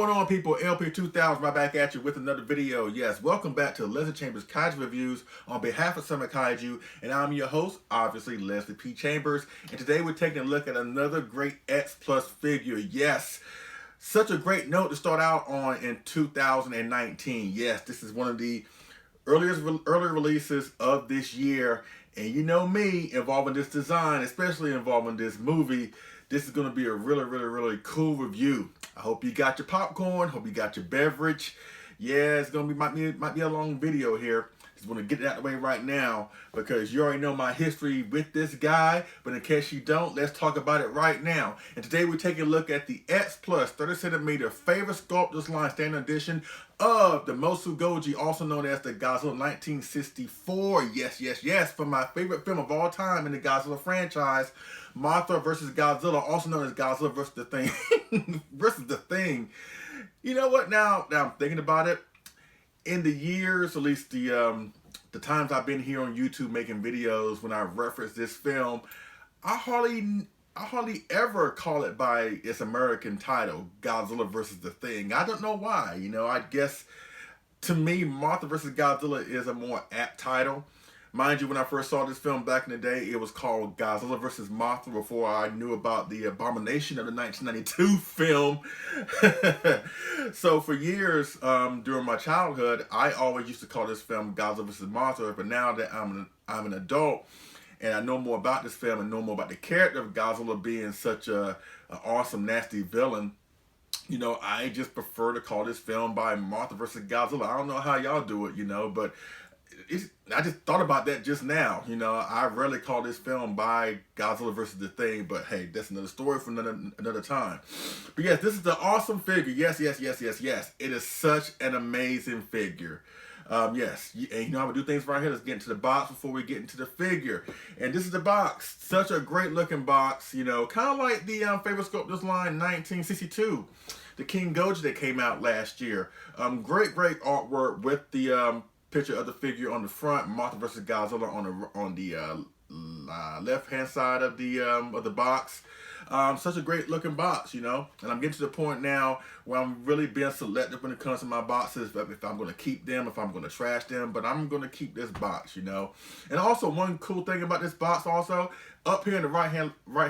going on, people? LP2000 right back at you with another video. Yes, welcome back to Leslie Chambers Kaiju Reviews on behalf of Summer Kaiju, and I'm your host, obviously, Leslie P. Chambers, and today we're taking a look at another great X Plus figure. Yes, such a great note to start out on in 2019. Yes, this is one of the earlier releases of this year, and you know me, involving this design, especially involving this movie, this is going to be a really cool review. I hope you got your popcorn, hope you got your beverage. Yeah, it's going to be might be a long video here. Just want to get it out of the way right now because you already know my history with this guy, but in case you don't, let's talk about it right now. And today we're taking a look at the X Plus 30cm Favorite Sculptors Line Standard Edition of the Mosugoji, also known as the Godzilla 1964. Yes, for my favorite film of all time in the Godzilla franchise, Mothra versus Godzilla, also known as Godzilla versus the Thing. versus the Thing. You know what? Now I'm thinking about it. In the years, at least the times I've been here on YouTube making videos, when I reference this film, I hardly ever call it by its American title, Godzilla versus the Thing. I don't know why. You know, I guess to me, Mothra versus Godzilla is a more apt title. Mind you, when I first saw this film back in the day, it was called Godzilla vs. Mothra before I knew about the abomination of the 1992 film. So for years, during my childhood, I always used to call this film Godzilla vs. Mothra, but now that I'm an adult, and I know more about this film and know more about the character of Godzilla being such an awesome, nasty villain, you know, I just prefer to call this film by Mothra vs. Godzilla. I don't know how y'all do it, you know, but I just thought about that just now. You know, I rarely call this film by Godzilla versus the Thing, but hey, that's another story for another time. But yes, this is an awesome figure. Yes. It is such an amazing figure. Yes, and you know how we do things right here. Let's get into the box before we get into the figure. And this is the box. Such a great looking box. You know, kind of like the Favorite Sculptors Line 1962, the King Goji that came out last year. Great artwork with the picture of the figure on the front, Mothra versus Godzilla on the left hand side of the box. Such a great looking box, you know. And I'm getting to the point now where I'm really being selective when it comes to my boxes, if I'm going to keep them, if I'm going to trash them, but I'm going to keep this box, you know. And also, one cool thing about this box also, up here in the right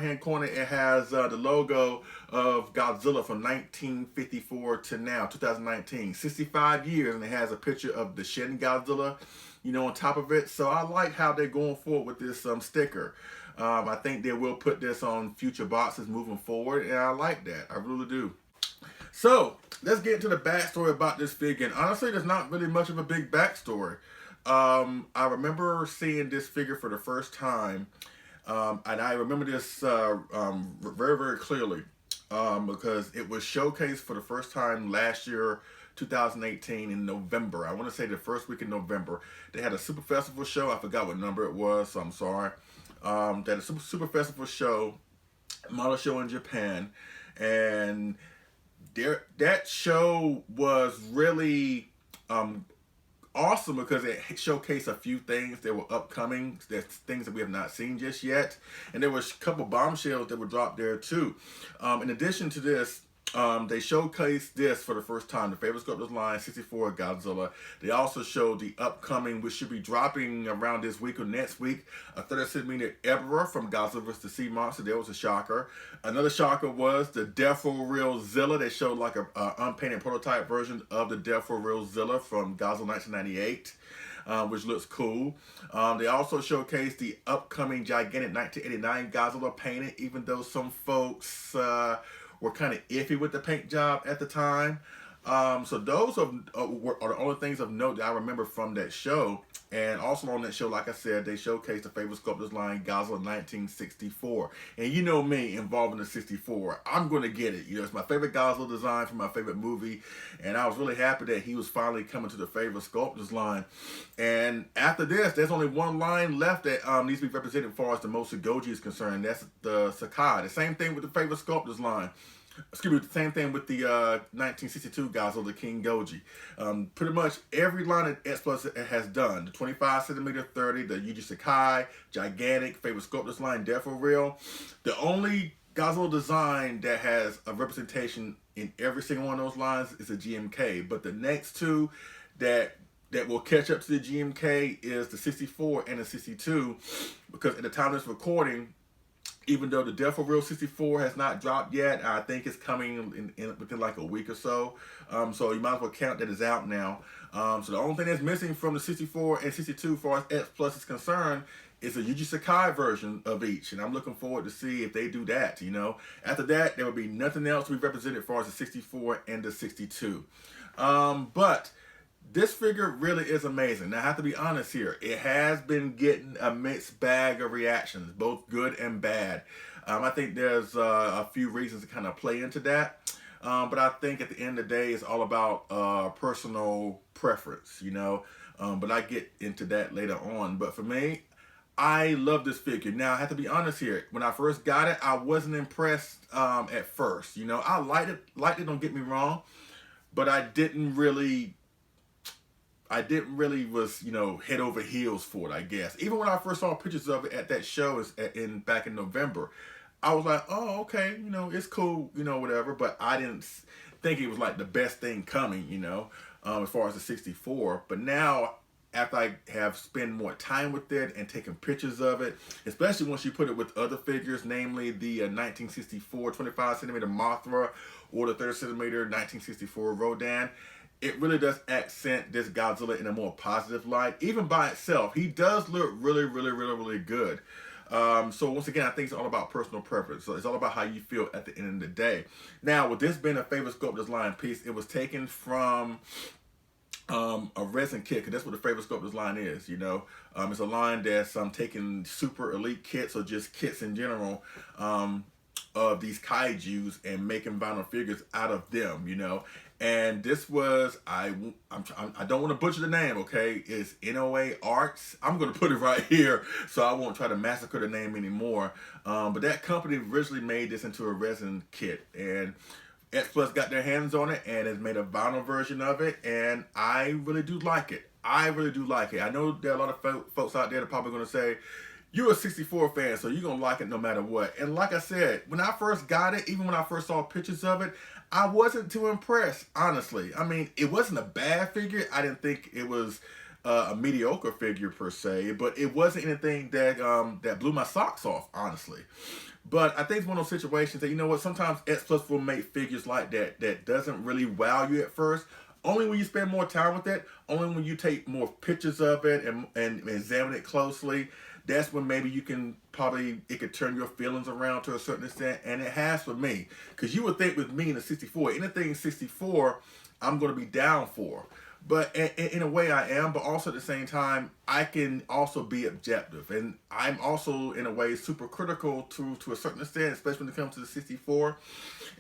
hand corner, it has the logo of Godzilla from 1954 to now, 2019, 65 years, and it has a picture of the Shin Godzilla, you know, on top of it. So I like how they're going forward with this sticker. I think they will put this on future boxes moving forward, and I like that. I really do. So let's get into the backstory about this figure. And honestly, there's not really much of a big backstory. I remember seeing this figure for the first time, and I remember this very clearly because it was showcased for the first time last year, 2018, in November. I want to say the first week in November. They had a Super Festival show. I forgot what number it was, so I'm sorry. They had a Super Festival show, model show in Japan, and that show was really awesome because it showcased a few things that were upcoming. There's things that we have not seen just yet, and there was a couple bombshells that were dropped there too. In addition to this, they showcased this for the first time, the Favorite Sculptors Line 64 Godzilla. They also showed the upcoming, which should be dropping around this week or next week, a 30cm Ebra from Godzilla vs. the Sea Monster. There was a shocker. Another shocker was the Death for Real Zilla. They showed like a unpainted prototype version of the Death for Real Zilla from Godzilla 1998. Which looks cool. They also showcased the upcoming gigantic 1989 Godzilla painted, even though some folks were kind of iffy with the paint job at the time. So those are the only things of note that I remember from that show. And also on that show, like I said, they showcased the Favorite Sculptors Line Godzilla 1964. And you know me, involving the 64, I'm going to get it. You know, it's my favorite Godzilla design from my favorite movie. And I was really happy that he was finally coming to the Favorite Sculptors Line. And after this, there's only one line left that needs to be represented as far as the Mosugoji is concerned. That's the Sakai. The same thing with the Favorite Sculptors Line. Excuse me, the same thing with the 1962 Godzilla, the King Goji. Pretty much every line that X Plus has done, the 25cm 30, the Yuji Sakai, gigantic, Favorite Sculptors Line, Death for Real. The only Godzilla design that has a representation in every single one of those lines is a GMK. But the next two that will catch up to the GMK is the 64 and the 62, because at the time of this recording, even though the Death for Real 64 has not dropped yet, I think it's coming within like a week or so. So you might as well count that as out now. So the only thing that's missing from the 64 and 62 as far as X Plus is concerned is a Yuji Sakai version of each. And I'm looking forward to see if they do that, you know. After that, there will be nothing else to be represented as far as the 64 and the 62. But this figure really is amazing. Now, I have to be honest here. It has been getting a mixed bag of reactions, both good and bad. I think there's a few reasons to kind of play into that. But I think at the end of the day, it's all about personal preference, you know. But I get into that later on. But for me, I love this figure. Now, I have to be honest here. When I first got it, I wasn't impressed at first. You know, I liked it, don't get me wrong. But I didn't really was, you know, head over heels for it, I guess. Even when I first saw pictures of it at that show back in November, I was like, oh, okay, you know, it's cool, you know, whatever. But I didn't think it was like the best thing coming, you know, as far as the 64. But now, after I have spent more time with it and taken pictures of it, especially once you put it with other figures, namely the 1964 25 centimeter Mothra or the 30 centimeter 1964 Rodan, it really does accent this Godzilla in a more positive light. Even by itself, he does look really, really, really, really good. So once again, I think it's all about personal preference. So it's all about how you feel at the end of the day. Now, with this being a favorite Sculptors Line piece, it was taken from a resin kit, because that's what the favorite Sculptors Line is, you know. It's a line that's taking super elite kits or just kits in general of these kaijus and making vinyl figures out of them, you know. And this was, I don't want to butcher the name, okay? It's NOA Arts. I'm going to put it right here, so I won't try to massacre the name anymore. But that company originally made this into a resin kit, and X Plus got their hands on it and has made a vinyl version of it, and I really do like it. I really do like it. I know there are a lot of folks out there that are probably going to say, you're a 64 fan, so you're going to like it no matter what. And like I said, when I first got it, even when I first saw pictures of it, I wasn't too impressed, honestly. I mean, it wasn't a bad figure. I didn't think it was a mediocre figure per se, but it wasn't anything that that blew my socks off, honestly. But I think it's one of those situations that, you know what, sometimes X Plus will make figures like that doesn't really wow you at first. Only when you spend more time with it, only when you take more pictures of it and examine it closely, that's when maybe you can it could turn your feelings around to a certain extent, and it has for me. Because you would think with me in the 64, anything 64, I'm going to be down for. But in a way I am, but also at the same time, I can also be objective. And I'm also, in a way, super critical to a certain extent, especially when it comes to the 64.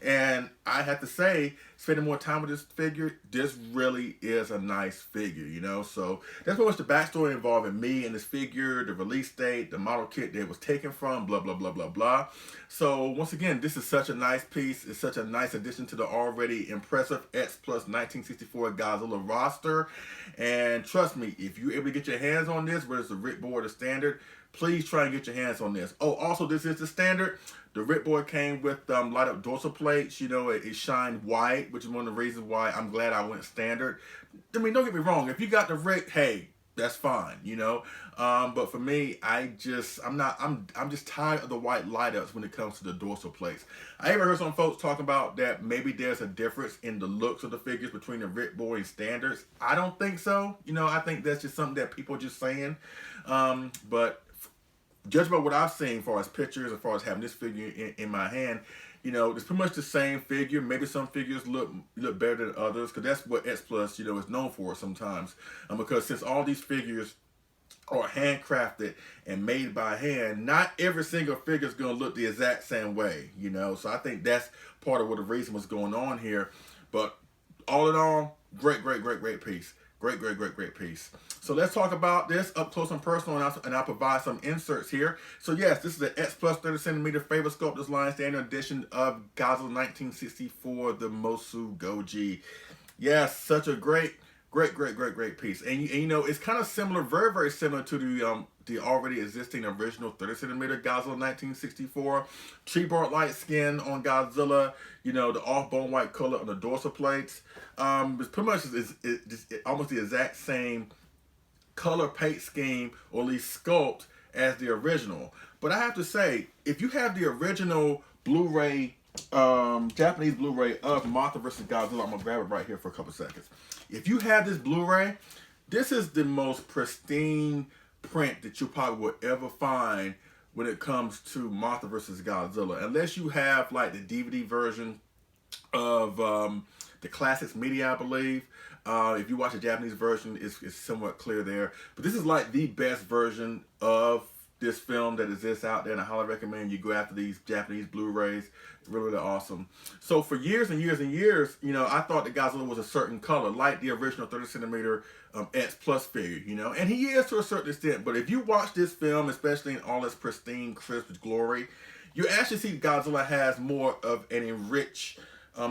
And I have to say, spending more time with this figure, this really is a nice figure, you know? So that's pretty much the backstory involving me and this figure, the release date, the model kit that it was taken from, blah, blah, blah, blah, blah. So once again, this is such a nice piece. It's such a nice addition to the already impressive X Plus 1964 Godzilla roster. And trust me, if you're able to get your hands on this, whether it's the Ripboard or standard, please try and get your hands on this. Oh, also, this is the standard. The Ripboard came with light up dorsal plates. You know, it shined white, which is one of the reasons why I'm glad I went standard. I mean, don't get me wrong. If you got the Rip, hey, that's fine, you know. But for me, I'm just tired of the white light ups when it comes to the dorsal plates. I even heard some folks talking about that maybe there's a difference in the looks of the figures between the Ripboard and standards. I don't think so. You know, I think that's just something that people are just saying. But judging by what I've seen as far as pictures, as far as having this figure in my hand, you know, it's pretty much the same figure. Maybe some figures look better than others, because that's what X Plus, you know, is known for sometimes. Because since all these figures are handcrafted and made by hand, not every single figure is going to look the exact same way, you know. So I think that's part of what the reason was going on here. But all in all, great piece. Great piece. So let's talk about this up close and personal, and I'll provide some inserts here. So yes, this is the X Plus 30 centimeter favorite Sculptors Line standard edition of Godzilla 1964, the Mosugoji. Yes, such a great Great piece. And you know, it's kind of similar, very similar to the already existing original 30 centimeter Godzilla 1964. Tree bark light skin on Godzilla. You know, the off bone white color on the dorsal plates. It's pretty much almost the exact same color paint scheme, or at least sculpt, as the original. But I have to say, if you have the original Blu-ray, Japanese Blu-ray of Mothra vs. Godzilla, I'm gonna grab it right here for a couple seconds. If you have this Blu-ray, this is the most pristine print that you probably will ever find when it comes to Mothra vs. Godzilla. Unless you have like the DVD version of the Classics Media, I believe. If you watch the Japanese version, it's somewhat clear there. But this is like the best version of this film that exists out there, and I highly recommend you go after these Japanese Blu-rays. Really awesome. So for years and years and years, you know, I thought that Godzilla was a certain color, like the original 30 centimeter X Plus figure, you know, and he is to a certain extent. But if you watch this film, especially in all its pristine, crisp glory, you actually see Godzilla has more of an enriched,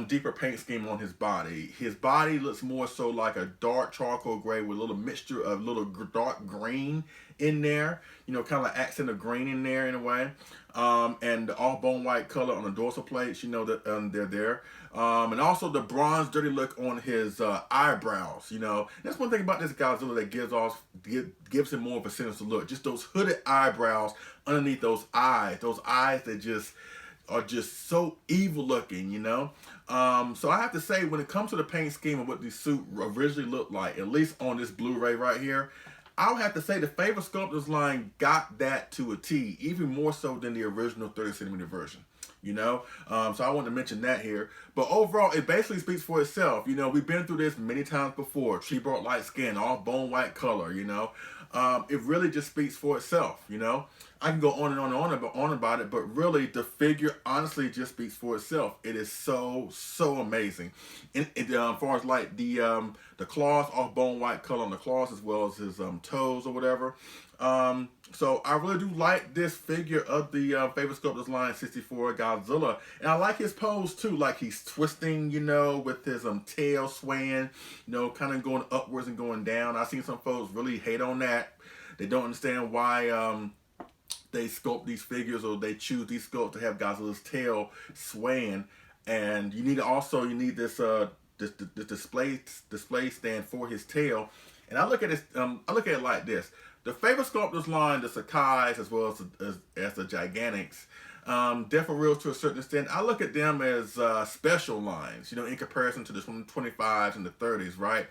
deeper paint scheme on his body. His body looks more so like a dark charcoal gray with a little mixture of little dark green in there, you know, kind of like accent of green in there in a way. And the off bone white color on the dorsal plates, you know, that they're there. And also the bronze dirty look on his eyebrows, you know. That's one thing about this Godzilla that gives him more of a sinister look. Just those hooded eyebrows underneath those eyes that just are just so evil looking, you know. So I have to say, when it comes to the paint scheme of what the suit originally looked like, at least on this Blu-ray right here, I'll have to say the favorite Sculptors Line got that to a T, even more so than the original 30 centimeter version, you know. So I wanted to mention that here. But overall, it basically speaks for itself. You know, we've been through this many times before. Tree bark light skin, all bone white color, you know. It really just speaks for itself, you know. I can go on and on about it, but really the figure honestly just speaks for itself. It is so amazing. And as far as like the claws, off bone white color on the claws, as well as his toes or whatever. So I really do like this figure of the favorite Sculptors Line 64 Godzilla, and I like his pose too. Like he's twisting, you know, with his tail swaying, you know, kind of going upwards and going down. I've seen some folks really hate on that. They don't understand why they sculpt these figures, or they choose these sculpts to have Godzilla's tail swaying. And you need this display stand for his tail. And I look at this, I look at it like this: the favorite Sculptors Line, the Sakai's as well as the Gigantics, Death-O-Reals to a certain extent, I look at them as special lines, you know, in comparison to the 25s and the 30s, right?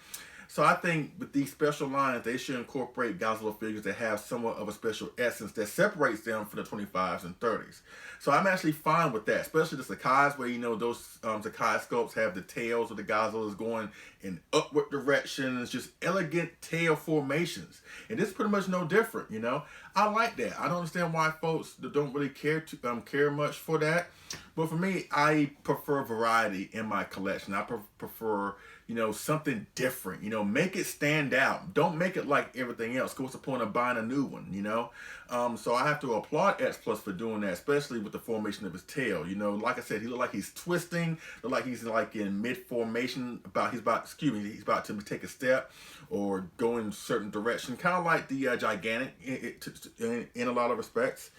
So I think with these special lines, they should incorporate Godzilla figures that have somewhat of a special essence that separates them from the 25s and 30s. So I'm actually fine with that, especially the Sakai's, where, you know, those Sakai sculpts have the tails of the Godzillas going in upward directions, just elegant tail formations. And this is pretty much no different, you know. I like that. I don't understand why folks don't really care much for that. But for me, I prefer variety in my collection. I prefer, you know, something different. You know, make it stand out. Don't make it like everything else. What's the point of buying a new one, you know? So I have to applaud X Plus for doing that, especially with the formation of his tail. You know, like I said, he look like he's twisting, look like he's like in mid-formation, he's about to take a step or go in a certain direction, kind of like the Gigantic in a lot of respects.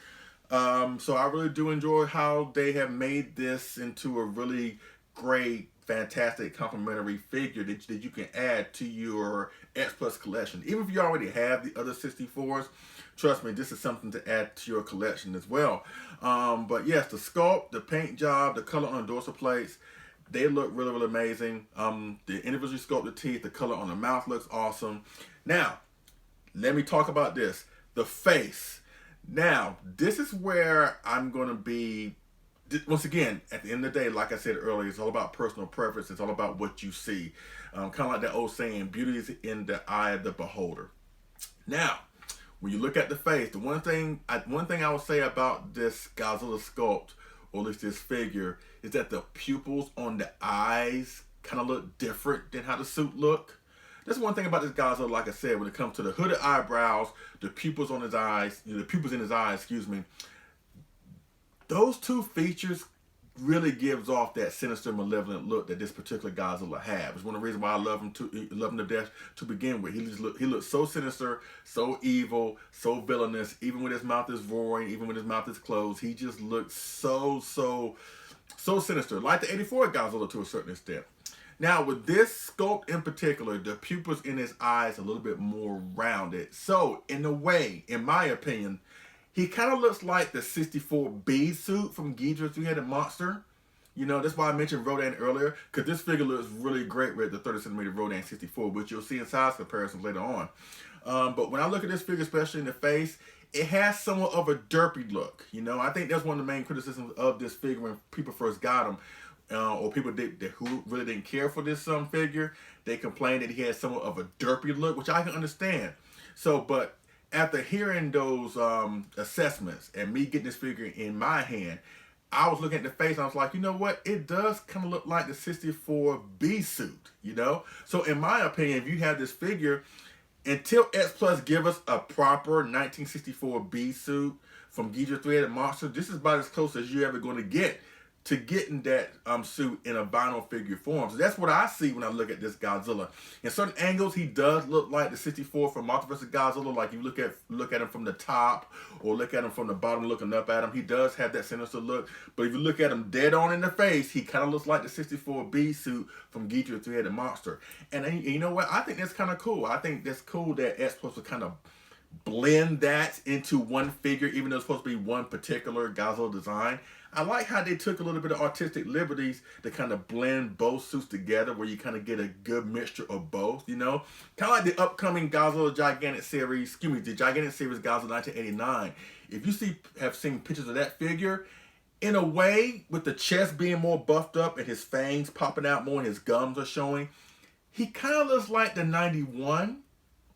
So I really do enjoy how they have made this into a really great, fantastic complementary figure that you can add to your X Plus collection. Even if you already have the other 64s, trust me, this is something to add to your collection as well. But yes, the sculpt, the paint job, the color on the dorsal plates, they look really amazing. The individually sculpted teeth, the color on the mouth looks awesome. Now, let me talk about this. The face. Now, this is where I'm going to be, once again, at the end of the day, like I said earlier, it's all about personal preference. It's all about what you see. Kind of like that old saying, beauty is in the eye of the beholder. Now, when you look at the face, the one thing I will say about this Godzilla sculpt, or at least this figure, is that the pupils on the eyes kind of look different than how the suit look. That's one thing about this Godzilla, like I said, when it comes to the hooded eyebrows, the pupils on his eyes, the pupils in his eyes, excuse me, those two features really gives off that sinister, malevolent look that this particular Godzilla has. It's one of the reasons why I love him to death to begin with. He looks so sinister, so evil, so villainous. Even when his mouth is roaring, even when his mouth is closed, he just looks so sinister, like the '84 Godzilla to a certain extent. Now, with this sculpt in particular, the pupils in his eyes are a little bit more rounded. So, in a way, in my opinion, he kind of looks like the 64B suit from Ghidorah's Three-Headed Monster. You know, that's why I mentioned Rodan earlier, because this figure looks really great with the 30cm Rodan 64, which you'll see in size comparisons later on. But when I look at this figure, especially in the face, it has somewhat of a derpy look. You know, I think that's one of the main criticisms of this figure when people first got him. Or people who really didn't care for this figure, they complained that he had somewhat of a derpy look, which I can understand. So, but after hearing those assessments and me getting this figure in my hand, I was looking at the face and I was like, you know what? It does kind of look like the 64B suit, you know? So in my opinion, if you have this figure, until X Plus give us a proper 1964B suit from Ghidorah's Three-Headed Monster, this is about as close as you're ever going to get to getting that suit in a vinyl figure form. So that's what I see when I look at this Godzilla. In certain angles, he does look like the 64 from Mothra vs. Godzilla. Like you look at him from the top or look at him from the bottom looking up at him, he does have that sinister look. But if you look at him dead on in the face, he kind of looks like the 64B suit from Ghidorah's Three-Headed Monster. And you know what? I think that's kind of cool. I think that's cool that X Plus will kind of blend that into one figure, even though it's supposed to be one particular Godzilla design. I like how they took a little bit of artistic liberties to kind of blend both suits together, where you kind of get a good mixture of both, you know? Kind of like the upcoming Godzilla Gigantic Series, the Gigantic Series Godzilla 1989. If you have seen pictures of that figure, in a way, with the chest being more buffed up and his fangs popping out more and his gums are showing, he kind of looks like the 91,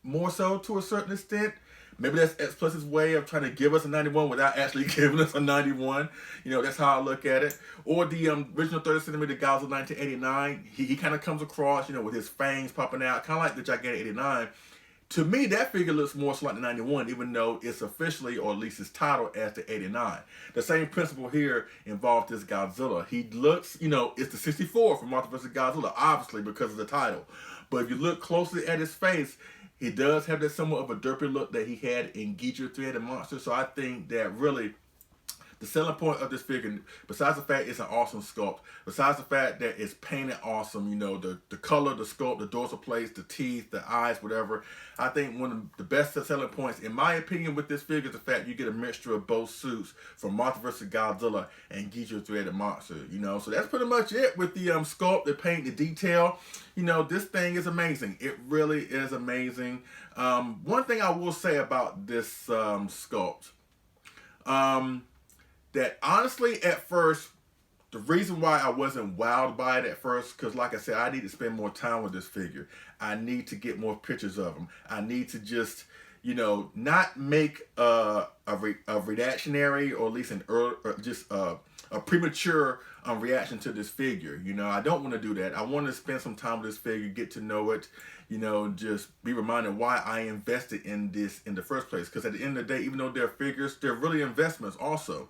more so to a certain extent. Maybe that's X Plus's way of trying to give us a 91 without actually giving us a 91. You know, that's how I look at it. Or the original 30cm Godzilla 1989. He kind of comes across, you know, with his fangs popping out, kind of like the Gigantic 89. To me, that figure looks more so like the 91, even though it's officially, or at least it's titled as the 89. The same principle here involves this Godzilla. He looks, you know, it's the 64 from Mothra vs. Godzilla, obviously, because of the title. But if you look closely at his face, he does have that somewhat of a derpy look that he had in Ghidorah's Three-Headed Monster. So I think that really the selling point of this figure, besides the fact it's an awesome sculpt, besides the fact that it's painted awesome, you know, the color, the sculpt, the dorsal plates, the teeth, the eyes, whatever, I think one of the best selling points, in my opinion, with this figure is the fact you get a mixture of both suits from Mothra vs. Godzilla and Ghidorah's Three-Headed Monster, you know. So that's pretty much it with the sculpt, the paint, the detail. You know, this thing is amazing. It really is amazing. One thing I will say about this sculpt, that honestly at first, the reason why I wasn't wowed by it at first, because like I said, I need to spend more time with this figure. I need to get more pictures of him. I need to just, you know, not make a reactionary, or at least a premature reaction to this figure. You know, I don't want to do that. I want to spend some time with this figure, get to know it, you know, just be reminded why I invested in this in the first place. Because at the end of the day, even though they're figures, they're really investments also.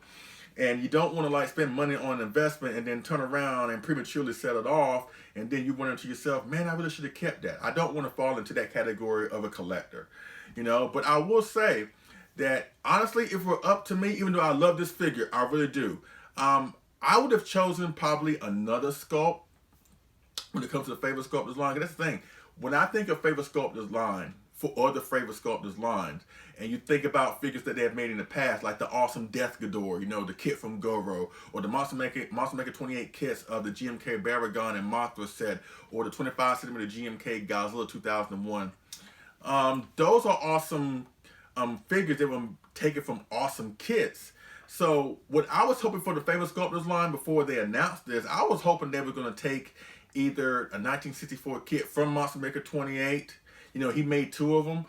And you don't want to like spend money on an investment and then turn around and prematurely sell it off, and then you wonder to yourself, man, I really should have kept that. I don't want to fall into that category of a collector, you know. But I will say that honestly, if it were up to me, even though I love this figure, I really do, I would have chosen probably another sculpt when it comes to the favorite sculptors line. That's the thing. When I think of favorite sculptors line, for other favorite sculptors lines, and you think about figures that they have made in the past, like the awesome Death Ghidorah, you know, the kit from Goro, or the Monster Maker 28 kits of the GMK Baragon and Mothra set, or the 25cm GMK Godzilla 2001. Those are awesome figures that were taken from awesome kits. So what I was hoping for the favorite sculptors line before they announced this, I was hoping they were going to take either a 1964 kit from Monster Maker 28. You know, he made two of them.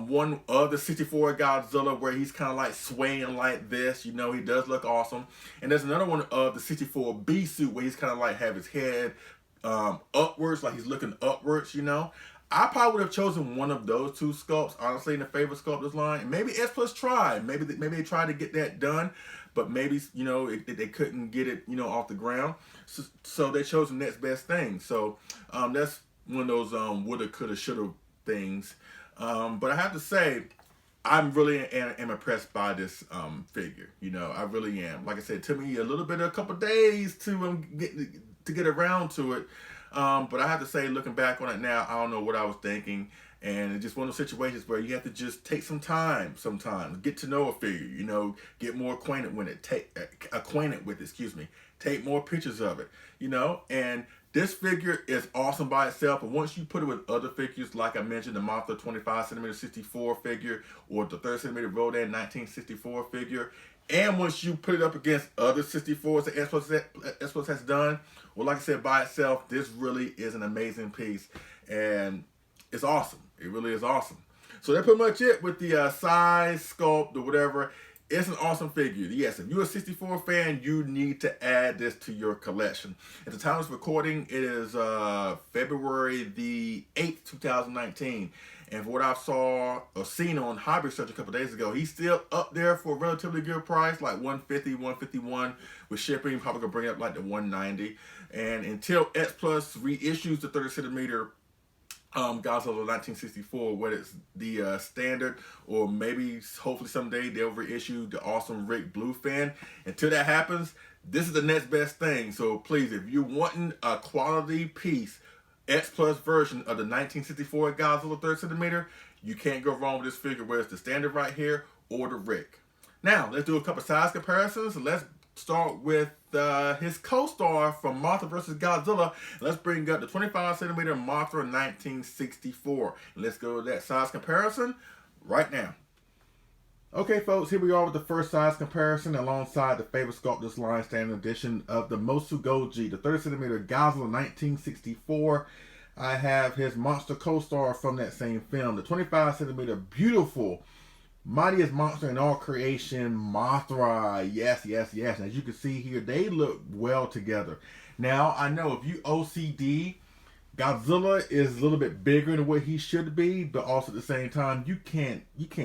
One of the 64 Godzilla where he's kind of like swaying like this. You know, he does look awesome. And there's another one of the 64B suit where he's kind of like have his head upwards, like he's looking upwards, you know. I probably would have chosen one of those two sculpts, honestly, in the favorite sculptors line. And maybe S Plus tried. Maybe they tried to get that done. but maybe, you know, they couldn't get it, you know, off the ground. So they chose the next best thing. So that's one of those woulda, coulda, shoulda things. But I have to say, I'm really am impressed by this figure. You know, I really am. Like I said, it took me a couple days to get around to it. But I have to say, looking back on it now, I don't know what I was thinking. And it's just one of those situations where you have to just take some time sometimes, get to know a figure, you know, get more acquainted with it, take more pictures of it, you know. And this figure is awesome by itself, but once you put it with other figures, like I mentioned, the Mothra 25cm 64 figure, or the 30cm Rodan 1964 figure, and once you put it up against other 64s that S Plus has done, well, like I said, by itself, this really is an amazing piece, and it's awesome. It really is awesome. So that's pretty much it with the size, sculpt, or whatever. It's an awesome figure. Yes, if you're a 64 fan, you need to add this to your collection. At the time of this recording, it is February the 8th, 2019. And for what I saw or seen on Hobby Search a couple days ago, he's still up there for a relatively good price, like $150, $151 with shipping. Probably gonna bring it up like the $190. And until X Plus reissues the 30cm Godzilla 1964, whether it's the standard, or maybe hopefully someday they'll reissue the awesome Rick Blue fan. Until that happens, this is the next best thing. So please, if you're wanting a quality piece, X Plus version of the 1964 Godzilla 30cm, you can't go wrong with this figure, whether it's the standard right here or the Rick. Now let's do a couple size comparisons. Let's start with his co-star from Mothra vs. Godzilla. Let's bring up the 25cm Mothra 1964. Let's go to that size comparison right now. Okay, folks, here we are with the first size comparison alongside the favorite Sculptors Line standard edition of the Mosugoji, the 30cm Godzilla 1964. I have his monster co-star from that same film, the 25cm beautiful mightiest monster in all creation, Mothra. Yes, yes, yes. And as you can see here, they look well together. Now, I know if you OCD, Godzilla is a little bit bigger than what he should be, but also at the same time, you can't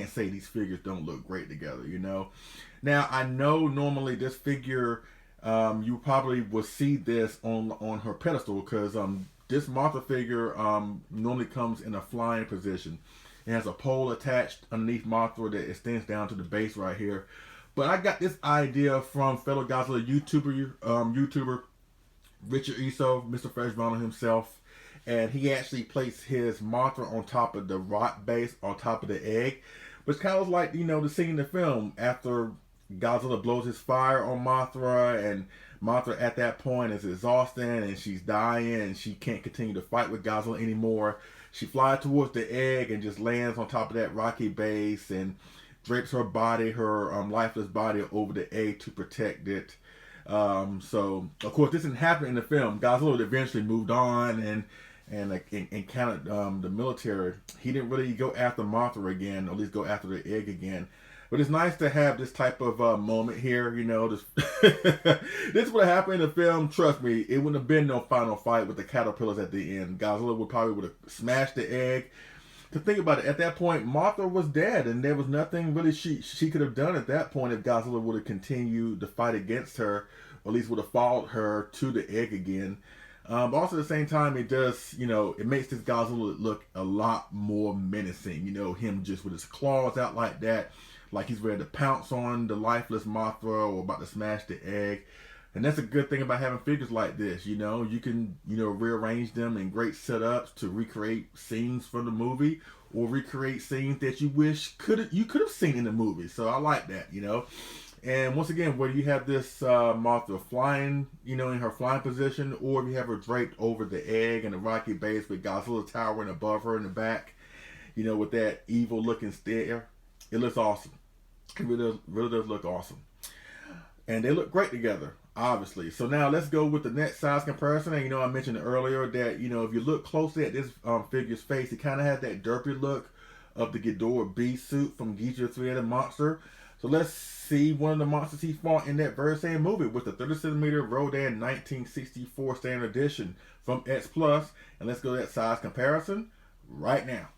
say these figures don't look great together, you know. Now, I know normally this figure, you probably will see this on her pedestal, because this Mothra figure normally comes in a flying position. It has a pole attached underneath Mothra that extends down to the base right here. But I got this idea from fellow Godzilla YouTuber Richard Iso, Mr. Fresh Vinyl himself. And he actually placed his Mothra on top of the rock base, on top of the egg. Which kind of like, you know, the scene in the film after Godzilla blows his fire on Mothra, and Mothra at that point is exhausted and she's dying and she can't continue to fight with Godzilla anymore. She flies towards the egg and just lands on top of that rocky base and drapes her body, her lifeless body, over the egg to protect it. So, of course, this didn't happen in the film. Godzilla eventually moved on and encountered the military. He didn't really go after Mothra again, or at least go after the egg again. But it's nice to have this type of moment here, you know. This this would have happened in the film. Trust me, it wouldn't have been no final fight with the caterpillars at the end. Godzilla would have smashed the egg. To think about it, at that point, Mothra was dead, and there was nothing really she could have done at that point if Godzilla would have continued to fight against her, or at least would have followed her to the egg again. But also at the same time, it does, you know, it makes this Godzilla look a lot more menacing. You know, him just with his claws out like that, like he's ready to pounce on the lifeless Mothra or about to smash the egg. And that's a good thing about having figures like this, you know. You can, you know, rearrange them in great setups to recreate scenes from the movie, or recreate scenes that you wish you could have seen in the movie. So I like that, you know. And once again, whether you have this Mothra flying, you know, in her flying position, or if you have her draped over the egg and the rocky base with Godzilla towering above her in the back, you know, with that evil looking stare, it looks awesome. It really does look awesome. And they look great together, obviously. So now let's go with the next size comparison. And, you know, I mentioned earlier that, you know, if you look closely at this figure's face, it kind of has that derpy look of the Ghidorah beast suit from Ghidorah 3-headed monster. So let's see one of the monsters he fought in that very same movie with the 30cm Rodan 1964 Standard Edition from X Plus. And let's go to that size comparison right now.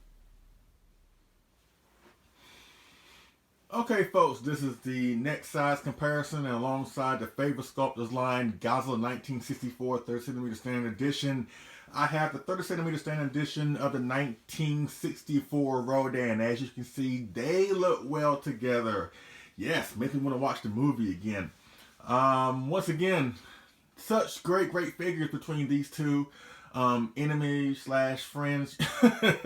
Okay, folks, this is the next size comparison, and alongside the favorite Sculptors Line Godzilla 1964 30cm standard edition, I have the 30cm standard edition of the 1964 Rodan. As you can see, they look well together. Yes, makes me want to watch the movie again. Once again, such great figures between these two enemies slash friends. That's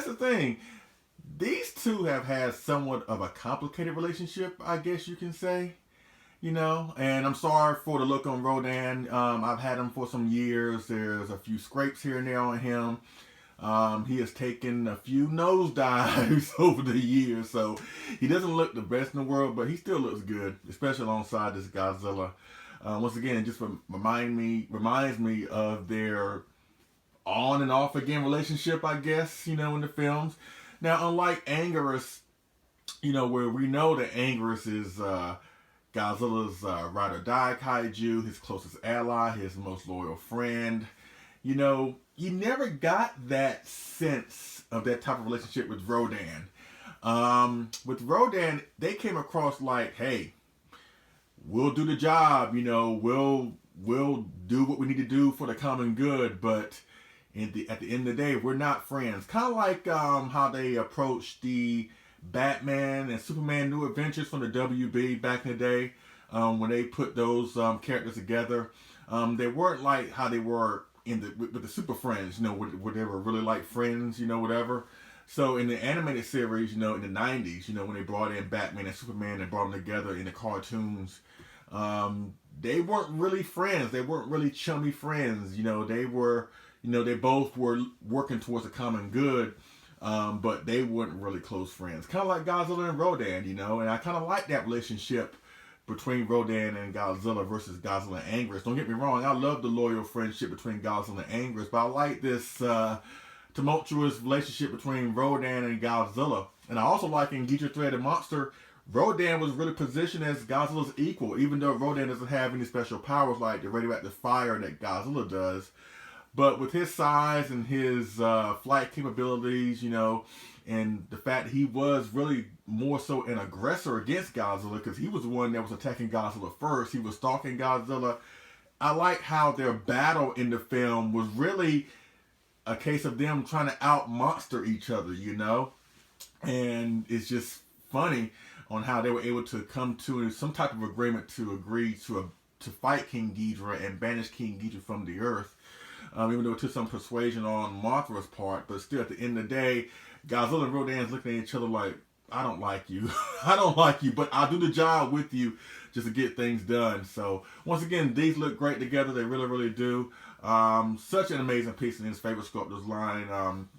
the thing. These two have had somewhat of a complicated relationship, I guess you can say. You know, and I'm sorry for the look on Rodan. I've had him for some years. There's a few scrapes here and there on him. He has taken a few nosedives over the years, so he doesn't look the best in the world, but he still looks good, especially alongside this Godzilla. Once again, it just reminds me of their on and off again relationship, I guess, you know, in the films. Now, unlike Anguirus, you know, where we know that Anguirus is Godzilla's ride or die kaiju, his closest ally, his most loyal friend, you know, you never got that sense of that type of relationship with Rodan. With Rodan, they came across like, hey, we'll do the job, you know, we'll do what we need to do for the common good, but at the end of the day, we're not friends. Kind of like how they approached the Batman and Superman New Adventures from the WB back in the day, when they put those characters together. They weren't like how they were with the Super Friends, you know, where they were really like friends, you know, whatever. So in the animated series, you know, in the 90s, you know, when they brought in Batman and Superman and brought them together in the cartoons, they weren't really friends. They weren't really chummy friends. You know, they were, you know, they both were working towards a common good, but they weren't really close friends. Kind of like Godzilla and Rodan, you know, and I kind of like that relationship between Rodan and Godzilla versus Godzilla and Anguirus. Don't get me wrong, I love the loyal friendship between Godzilla and Anguirus, but I like this tumultuous relationship between Rodan and Godzilla. And I also like in Ghidra 3-Headed Monster, Rodan was really positioned as Godzilla's equal, even though Rodan doesn't have any special powers like the radioactive fire that Godzilla does. But with his size and his flight capabilities, you know, and the fact that he was really more so an aggressor against Godzilla, because he was the one that was attacking Godzilla first. He was stalking Godzilla. I like how their battle in the film was really a case of them trying to out-monster each other, you know? And it's just funny on how they were able to come to some type of agreement to agree to fight King Ghidra and banish King Ghidra from the earth. Even though it took some persuasion on Mothra's part, but still at the end of the day, Godzilla and Rodan's looking at each other like, I don't like you. I don't like you, but I'll do the job with you just to get things done. So once again, these look great together. They really do. Such an amazing piece in his favorite Sculptors Line,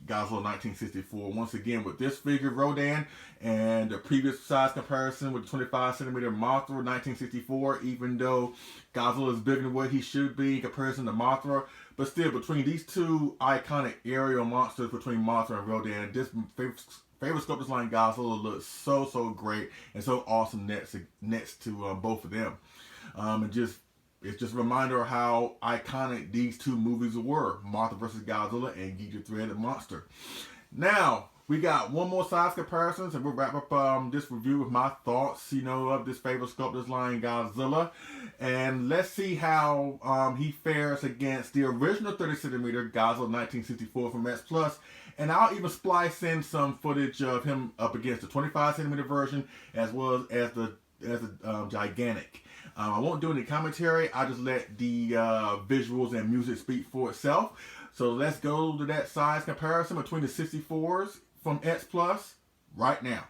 Godzilla 1964. Once again, with this figure, Rodan, and the previous size comparison with the 25cm Mothra 1964, even though Godzilla is bigger than what he should be in comparison to Mothra, but still, between these two iconic aerial monsters, between Mothra and Rodan, this favorite Sculptors Line Godzilla looks so great and so awesome next to both of them. It's just a reminder of how iconic these two movies were, Mothra vs. Godzilla and Ghidra 3-Headed Monster. Now, we got one more size comparisons, and we'll wrap up this review with my thoughts, you know, of this favorite Sculptors Line Godzilla. And let's see how he fares against the original 30cm Godzilla 1964 from X Plus. And I'll even splice in some footage of him up against the 25cm version, as well as the gigantic. I won't do any commentary. I'll just let the visuals and music speak for itself. So let's go to that size comparison between the 64s from X Plus right now.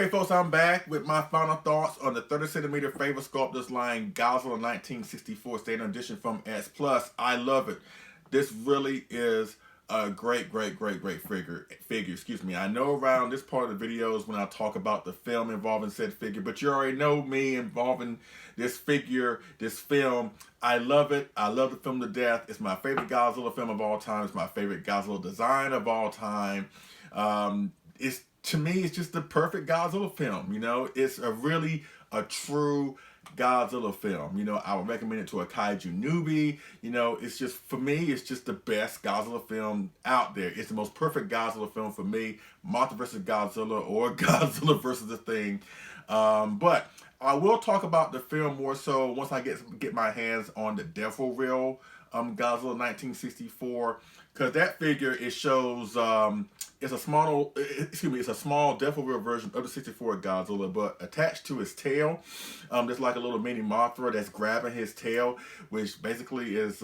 Okay, folks, I'm back with my final thoughts on the 30 centimeter favorite Sculptors Line Godzilla 1964 Standard Edition from S Plus. I love it. This really is a great figure. Excuse me. I know around this part of the videos when I talk about the film involving said figure, but you already know me involving this figure, this film. I love it. I love the film to death. It's my favorite Godzilla film of all time. It's my favorite Godzilla design of all time. It's To me, it's just the perfect Godzilla film. You know, it's a true Godzilla film. You know, I would recommend it to a Kaiju newbie. You know, it's just, for me, it's just the best Godzilla film out there. It's the most perfect Godzilla film for me. Mothra versus Godzilla or Godzilla versus the Thing. But I will talk about the film more so once I get my hands on the Devil Real Godzilla 1964, because that figure, it shows it's a small Devil Real version of the 64 Godzilla, but attached to his tail, there's like a little mini Mothra that's grabbing his tail, which basically is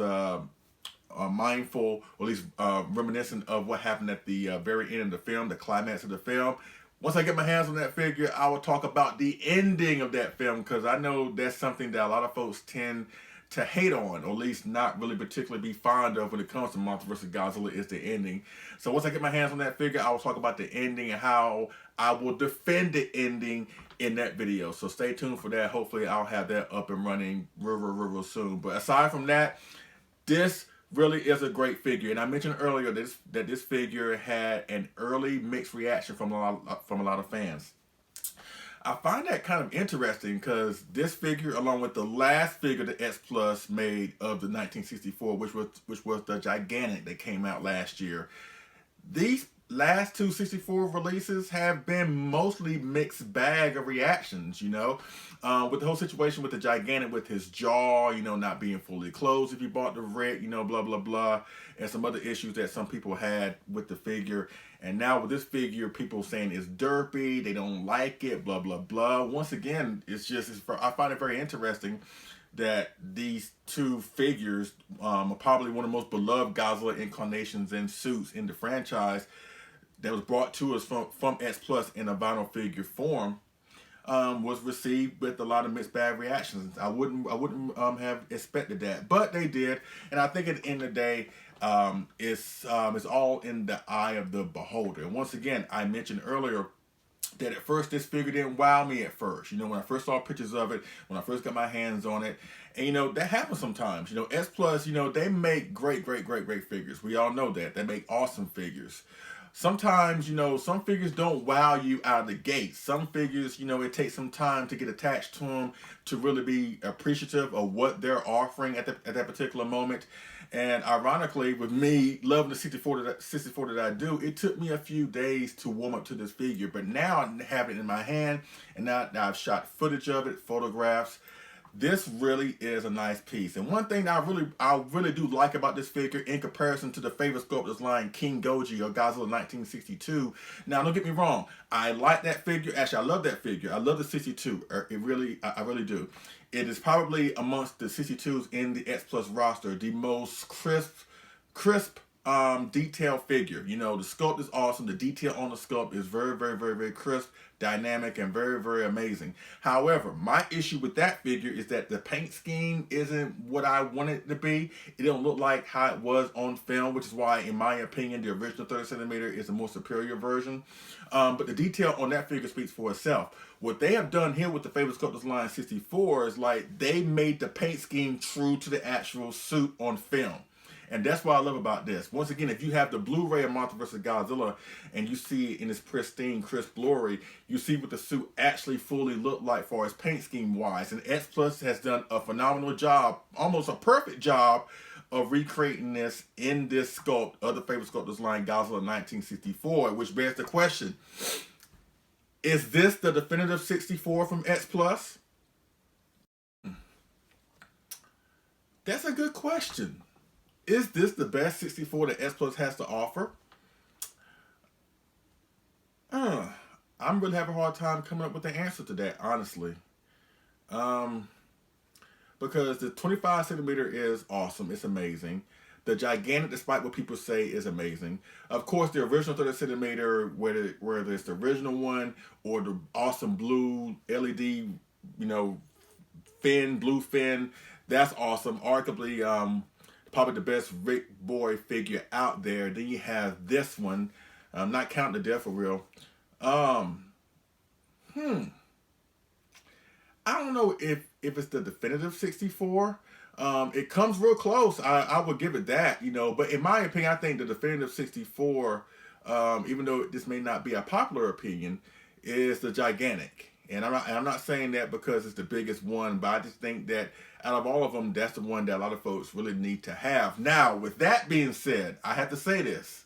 mindful, or at least reminiscent of what happened at the very end of the film, the climax of the film. Once I get my hands on that figure, I will talk about the ending of that film, because I know that's something that a lot of folks tend to hate on, or at least not really particularly be fond of when it comes to Mothra vs. Godzilla, is the ending. So once I get my hands on that figure, I will talk about the ending and how I will defend the ending in that video. So stay tuned for that. Hopefully I'll have that up and running real soon. But aside from that, this really is a great figure. And I mentioned earlier that this figure had an early mixed reaction from a lot of fans. I find that kind of interesting, because this figure, along with the last figure that S Plus made of the 1964, which was the Gigantic that came out last year, these last two 64 releases have been mostly mixed bag of reactions, you know, with the whole situation with the Gigantic, with his jaw, you know, not being fully closed if you bought the Rick, you know, blah, blah, blah, and some other issues that some people had with the figure. And now with this figure, people saying it's derpy, they don't like it, blah, blah, blah. Once again, I find it very interesting that these two figures are probably one of the most beloved Godzilla incarnations and suits in the franchise, that was brought to us from S Plus in a vinyl figure form, was received with a lot of mixed bag reactions. I wouldn't have expected that, but they did. And I think at the end of the day, it's all in the eye of the beholder. And once again, I mentioned earlier that at first this figure didn't wow me at first. You know, when I first saw pictures of it, when I first got my hands on it, and you know, that happens sometimes. You know, S Plus, you know, they make great figures. We all know that. They make awesome figures. Sometimes, you know, some figures don't wow you out of the gate. Some figures, you know, it takes some time to get attached to them, to really be appreciative of what they're offering at that particular moment. And ironically, with me loving the 64 that I do, it took me a few days to warm up to this figure. But now I have it in my hand, and now I've shot footage of it, photographs. This really is a nice piece. And one thing I really do like about this figure, in comparison to the favorite Sculptors Line King Goji or Godzilla 1962. Now, don't get me wrong, I like that figure. Actually, I love that figure. I love the 62. I really do. It is probably amongst the 62s in the X Plus roster the most crisp detailed figure. You know, the sculpt is awesome. The detail on the sculpt is very crisp, dynamic, and very amazing. However, my issue with that figure is that the paint scheme isn't what I want it to be. It don't look like how it was on film, which is why, in my opinion, the original 30 centimeter is a more superior version. But the detail on that figure speaks for itself. What they have done here with the favorite Sculptors Line 64 is like they made the paint scheme true to the actual suit on film. And that's what I love about this. Once again, if you have the Blu-ray of Mothra vs. Godzilla and you see it in its pristine, crisp glory, you see what the suit actually fully looked like for its paint scheme wise. And X Plus has done a phenomenal job, almost a perfect job, of recreating this in this sculpt of the favorite Sculptors Line Godzilla 1964, which bears the question, is this the definitive 64 from X Plus? That's a good question. Is this the best 64 that S Plus has to offer? I'm really having a hard time coming up with the answer to that, honestly. Because the 25 centimeter is awesome. It's amazing. The gigantic, despite what people say, is amazing. Of course, the original 30 centimeter, whether it's the original one or the awesome blue LED, blue fin, that's awesome. Arguably, probably the best Rick Boy figure out there. Then you have this one, not counting the Death for real. I don't know if it's the definitive 64. It comes real close. I would give it that, But in my opinion, I think the definitive 64, even though this may not be a popular opinion, is the gigantic. And I'm not saying that because it's the biggest one, but I just think that out of all of them, that's the one that a lot of folks really need to have. Now, with that being said, I have to say this,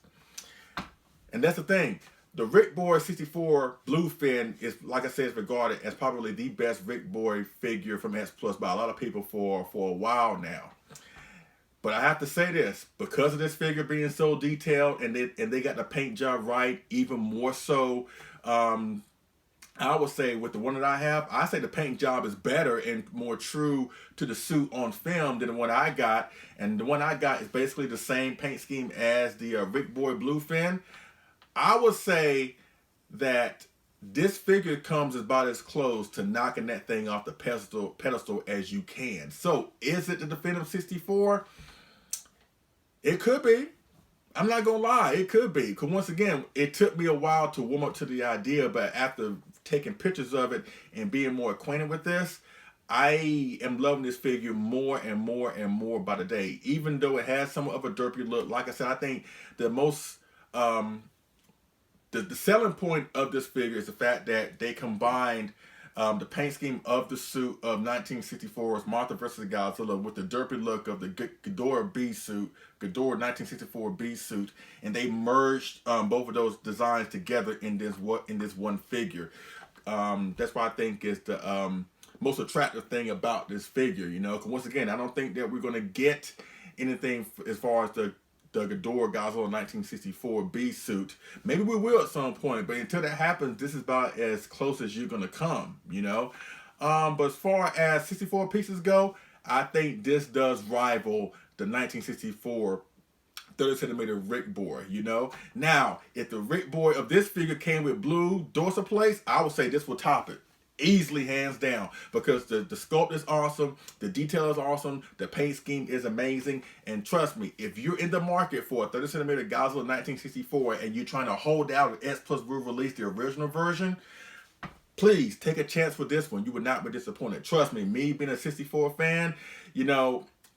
and that's the thing. The Rick Boy 64 Bluefin is, like I said, is regarded as probably the best Rick Boy figure from S Plus by a lot of people for a while now. But I have to say this, because of this figure being so detailed and they got the paint job right, even more so, I would say with the one that I have, I say the paint job is better and more true to the suit on film than the one I got. And the one I got is basically the same paint scheme as the Rick Boy Bluefin. I would say that this figure comes about as close to knocking that thing off the pedestal as you can. So, is it the definitive 64? It could be. I'm not going to lie. It could be. Because once again, it took me a while to warm up to the idea, but after taking pictures of it and being more acquainted with this, I am loving this figure more and more and more by the day. Even though it has somewhat of a derpy look, like I said, I think the most... The selling point of this figure is the fact that they combined the paint scheme of the suit of 1964's Mothra vs. Godzilla with the derpy look of the Ghidorah 1964 B suit, and they merged both of those designs together in this one figure. That's why I think it's the most attractive thing about this figure. Because once again, I don't think that we're gonna get anything as far as the Ghidorah Godzilla 1964 B suit. Maybe we will at some point, but until that happens, this is about as close as you're gonna come, But as far as 64 pieces go, I think this does rival the 1964 30 centimeter Rick Boy, Now, if the Rick Boy of this figure came with blue dorsal plates, I would say this will top it. Easily, hands down, because the sculpt is awesome, the detail is awesome, the paint scheme is amazing, and trust me, if you're in the market for a 30 centimeter Godzilla 1964 and you're trying to hold out if S Plus will release the original version, please take a chance with this one. You would not be disappointed. Trust me, being a 64 fan,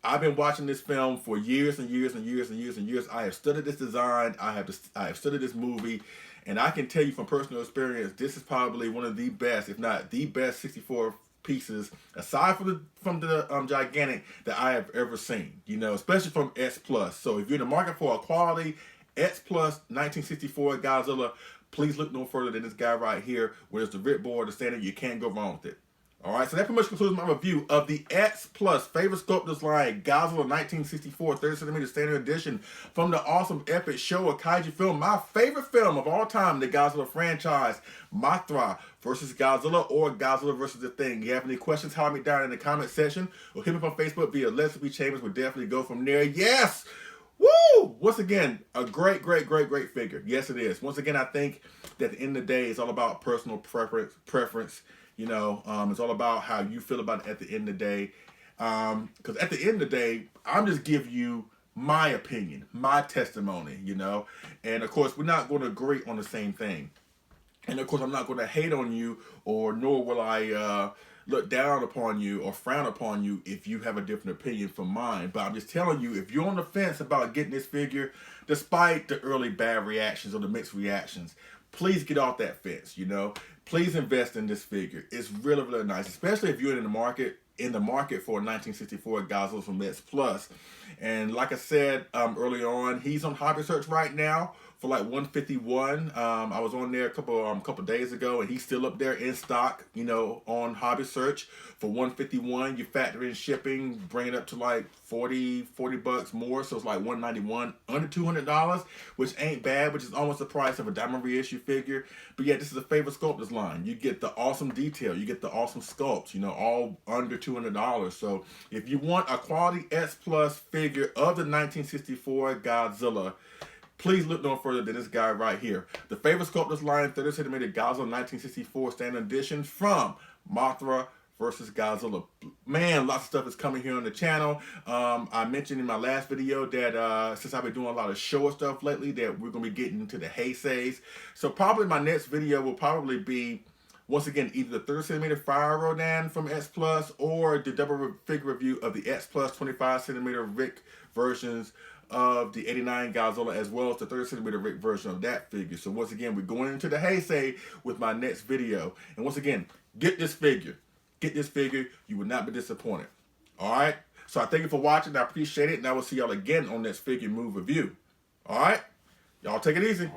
I've been watching this film for years and years and years and years and years. I have studied this design. I have studied this movie. And I can tell you from personal experience, this is probably one of the best, if not the best 64 pieces, aside from the gigantic, that I have ever seen, especially from S Plus. So if you're in the market for a quality S Plus 1964 Godzilla, please look no further than this guy right here, where it's the Rick Boy, the standard. You can't go wrong with it. All right, so that pretty much concludes my review of the X Plus Favorite Sculptors Line Godzilla 1964 30 centimeter Standard Edition from the awesome epic show of Kaiju film, my favorite film of all time, the Godzilla franchise, Mothra vs. Godzilla or Godzilla vs. The Thing. If you have any questions, holler me down in the comment section or hit me up on Facebook via Leslie P. Chambers. We'll definitely go from there. Yes! Woo! Once again, a great figure. Yes, it is. Once again, I think that at the end of the day, it's all about personal preference. It's all about how you feel about it at the end of the day. Because at the end of the day, I'm just giving you my opinion, my testimony, And of course, we're not going to agree on the same thing. And of course, I'm not going to hate on you, or nor will I look down upon you or frown upon you if you have a different opinion from mine. But I'm just telling you, if you're on the fence about getting this figure, despite the early bad reactions or the mixed reactions, please get off that fence, Please invest in this figure. It's really nice, especially if you're in the market for a 1964 Godzilla from S Plus. And like I said earlier on, he's on hobby search right now for like 151. I was on there a couple days ago, and he's still up there in stock, you know, on Hobby Search for 151. You factor in shipping, bring it up to like 40 bucks more, so it's like 191, under $200, which ain't bad, which is almost the price of a diamond reissue figure. But yeah, this is a favorite Sculptors line. You get the awesome detail, you get the awesome sculpts, you know, all under $200. So if you want a quality S Plus figure of the 1964 Godzilla, please look no further than this guy right here. The favorite Sculptors line 30cm Godzilla 1964 standard edition from Mothra versus Godzilla. Man, lots of stuff is coming here on the channel. I mentioned in my last video that since I've been doing a lot of show stuff lately, that we're going to be getting into the Heiseis. So probably my next video will probably be, once again, either the 30cm Fire Rodan from S Plus or the double figure review of the S Plus 25cm Rick versions of the 89 Godzilla, as well as the 30cm Rick version of that figure. So once again, we're going into the Heisei with my next video. And once again, get this figure. Get this figure. You will not be disappointed. Alright? So I thank you for watching. I appreciate it. And I will see y'all again on this figure move review. Alright? Y'all take it easy.